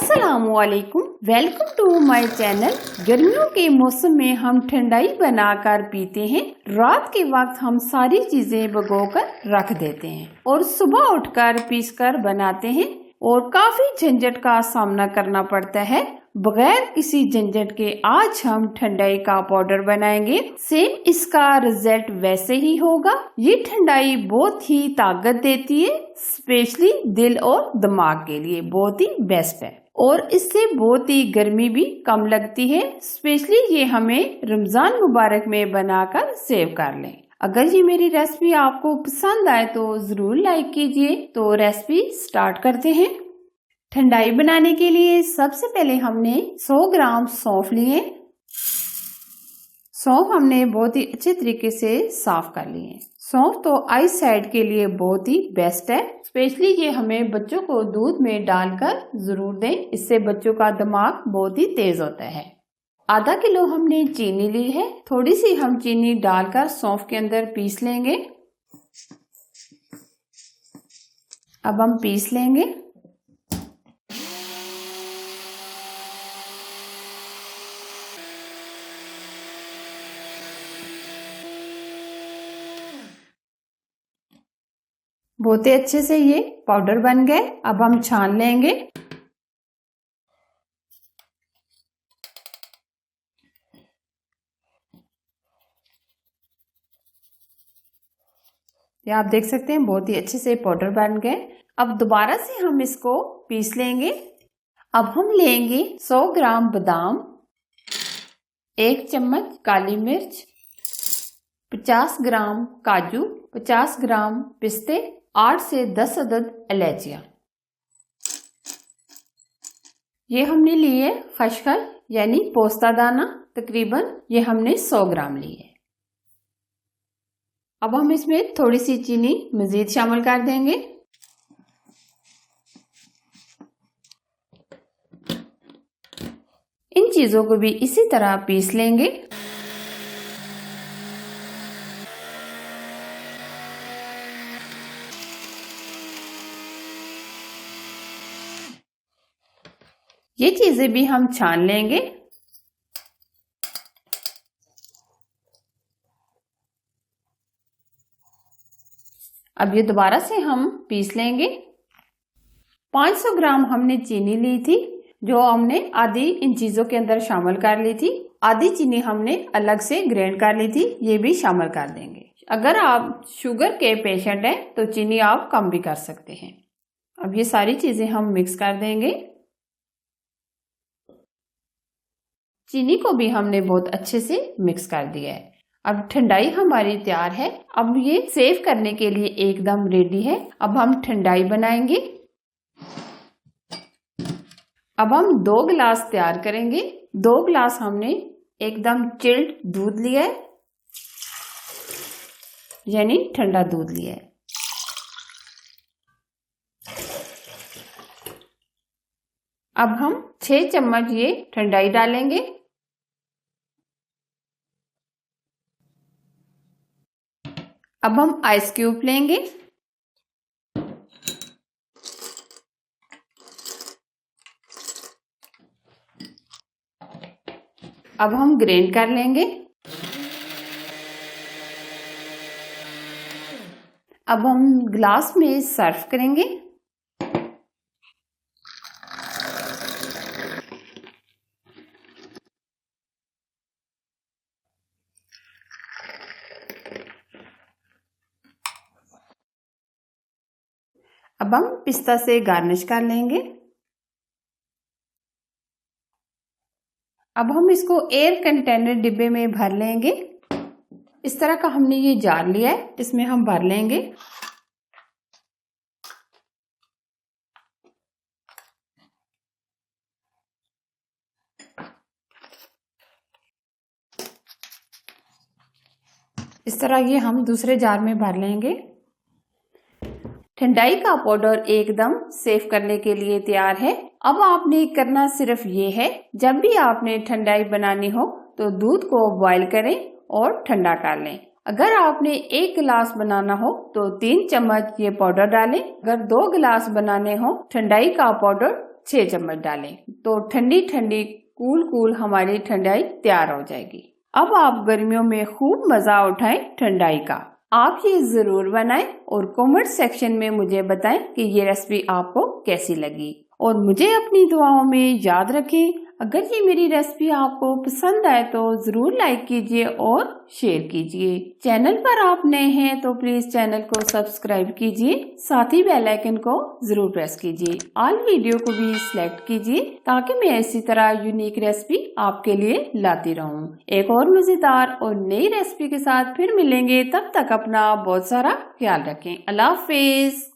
अस्सलामुअलैकुम, welcome to my channel. गर्मियों के मौसम में हम ठंडाई बनाकर पीते हैं। रात के वक्त हम सारी चीजें भिगोकर रख देते हैं और सुबह उठकर पीसकर बनाते हैं और काफी झंझट का सामना करना पड़ता है। बगैर किसी झंझट के आज हम ठंडाई का पाउडर बनाएंगे। सेम इसका रिजल्ट वैसे ही होगा। ये ठंडाई बहुत ही ताकत देती है, स्पेशली दिल और दिमाग के लिए बहुत ही बेस्ट है और इससे बहुत ही गर्मी भी कम लगती है। स्पेशली ये हमें रमजान मुबारक में बनाकर सेव कर लें। अगर ये मेरी रेसिपी आपको पसंद आए तो जरूर लाइक कीजिए। तो रेसिपी स्टार्ट करते हैं। ठंडाई बनाने के लिए सबसे पहले हमने 100 ग्राम सौंफ लिए। सौंफ हमने बहुत ही अच्छे तरीके से साफ कर लिए। सौंफ तो आई साइड के लिए बहुत ही बेस्ट है। स्पेशली ये हमें बच्चों को दूध में डालकर जरूर दें, इससे बच्चों का दिमाग बहुत ही तेज होता है। आधा किलो हमने चीनी ली है। थोड़ी सी हम चीनी डालकर सौंफ के अंदर पीस लेंगे। अब हम पीस लेंगे। बहुत ही अच्छे से ये पाउडर बन गए। अब हम छान लेंगे। ये आप देख सकते हैं बहुत ही अच्छे से पाउडर बन गए। अब दोबारा से हम इसको पीस लेंगे। अब हम लेंगे 100 ग्राम बादाम, 1 चम्मच काली मिर्च, 50 ग्राम काजू, 50 ग्राम पिस्ते, 8 से 10 अदद इलायचियां। ये हमने लिए खसखस यानी पोस्ता दाना, तकरीबन ये हमने 100 ग्राम लिए। अब हम इसमें थोड़ी सी चीनी मजीद शामिल कर देंगे। इन चीजों को भी इसी तरह पीस लेंगे। ये चीजें भी हम छान लेंगे। अब ये दोबारा से हम पीस लेंगे। 500 ग्राम हमने चीनी ली थी, जो हमने आधी इन चीजों के अंदर शामिल कर ली थी। आधी चीनी हमने अलग से ग्राइंड कर ली थी, ये भी शामिल कर देंगे। अगर आप शुगर के पेशेंट हैं तो चीनी आप कम भी कर सकते हैं। अब ये सारी चीजें हम मिक्स कर देंगे। चीनी को भी हमने बहुत अच्छे से मिक्स कर दिया है। अब ठंडाई हमारी तैयार है। अब ये सेव करने के लिए एकदम रेडी है। अब हम ठंडाई बनाएंगे। अब हम 2 गिलास तैयार करेंगे। 2 गिलास हमने एकदम चिल्ड दूध लिया है, यानी ठंडा दूध लिया है। अब हम 6 चम्मच ये ठंडाई डालेंगे। अब हम आइस क्यूब लेंगे। अब हम ग्राइंड कर लेंगे। अब हम ग्लास में सर्व करेंगे। अब हम पिस्ता से गार्निश कर लेंगे। अब हम इसको एयर कंटेनर डिब्बे में भर लेंगे। इस तरह का हमने ये जार लिया है, इसमें हम भर लेंगे। इस तरह ये हम दूसरे जार में भर लेंगे। ठंडाई का पाउडर एकदम सेव करने के लिए तैयार है। अब आपने करना सिर्फ ये है, जब भी आपने ठंडाई बनानी हो तो दूध को बॉईल करें और ठंडा कर लें। अगर आपने 1 गिलास बनाना हो तो 3 चम्मच ये पाउडर डालें। अगर 2 गिलास बनाने हो ठंडाई का पाउडर 6 चम्मच डालें। तो ठंडी ठंडी कूल हमारी ठंडाई तैयार हो जाएगी। अब आप गर्मियों में खूब मजा उठाएं ठंडाई का। आप ये जरूर बनाएं और कमेंट सेक्शन में मुझे बताएं कि ये रेसिपी आपको कैसी लगी। और मुझे अपनी दुआओं में याद रखें। अगर ये मेरी रेसिपी आपको पसंद आए तो जरूर लाइक कीजिए और शेयर कीजिए। चैनल पर आप नए हैं तो प्लीज चैनल को सब्सक्राइब कीजिए, साथ ही बेल आइकन को जरूर प्रेस कीजिए। ऑल वीडियो को भी सिलेक्ट कीजिए ताकि मैं इसी तरह यूनिक रेसिपी आपके लिए लाती रहूं। एक और मजेदार और नई रेसिपी के साथ फिर मिलेंगे। तब तक अपना बहुत सारा ख्याल रखें। अल्लाह हाफिज।